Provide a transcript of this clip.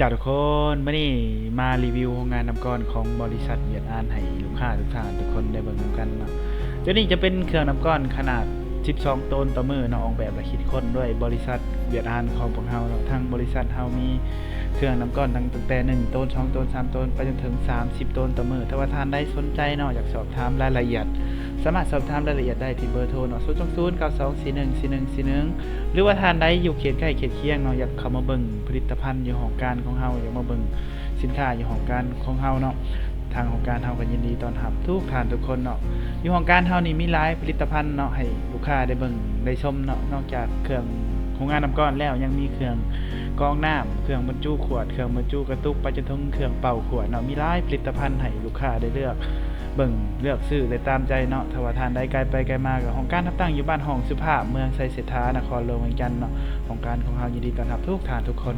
จากทุกคนมื่อนี้มารีวิวงานนำก้อนของบริษัทเวียดอานให้ลูกค้าทุกท่านทุกคนได้เบิ่งกันเนาะตัวนี้จะเป็นเครื่องนำก้อนขนาด12 ต้นต่อมือเนาะออกแบบและคิดค้นด้วยบริษัทเวียดอานของพวกเฮาเนาะทั้งบริษัทเฮามีเครื่องนำก้อนตั้งแต่1ต้น2ต้น3ต้นไปจนถึง30ต้นต่อมือถ้าว่าท่านได้สนใจเนาะอยากสอบถามรายละเอียดสามารถสอบถามรายละเอียดได้ที่เบอร์โทรเนาะ02092414141หรือว่าท่านใดอยู่เขตใกล้เขตเคียงเนาะอยากเข้ามาเบิ่งผลิตภัณฑ์อยู่ของการของเฮาอยากมาเบิ่งสินค้าอยู่ของการของเฮาเนาะทางของการเฮาก็ยินดีต้อนรับทุกท่านทุกคนเนาะอยู่ของการเฮานี่มีหลายผลิตภัณฑ์เนาะให้ลูกค้าได้เบิ่งได้ชมเนาะนอกจากเครื่องของงานน้ำก้อนแล้วยังมีเครื่องกรองน้ำเครื่องบรรจุขวดเครื่องบรรจุกระตุกไปจนถึงเครื่องเป่าขวดเนาะมีหลายผลิตภัณฑ์ให้ลูกค้าได้เลือกเบิ่งเลือกซื้อได้ตามใจเนาะถ้าว่าทานได้ไกลไปไกลมาก็ของการตั้งอยู่บ้านห้องสุภาพเมืองไซเสถานครหลวงเวียงจันทน์เนาะของการของเฮายินดีต้อนรับทุกท่านทุกคน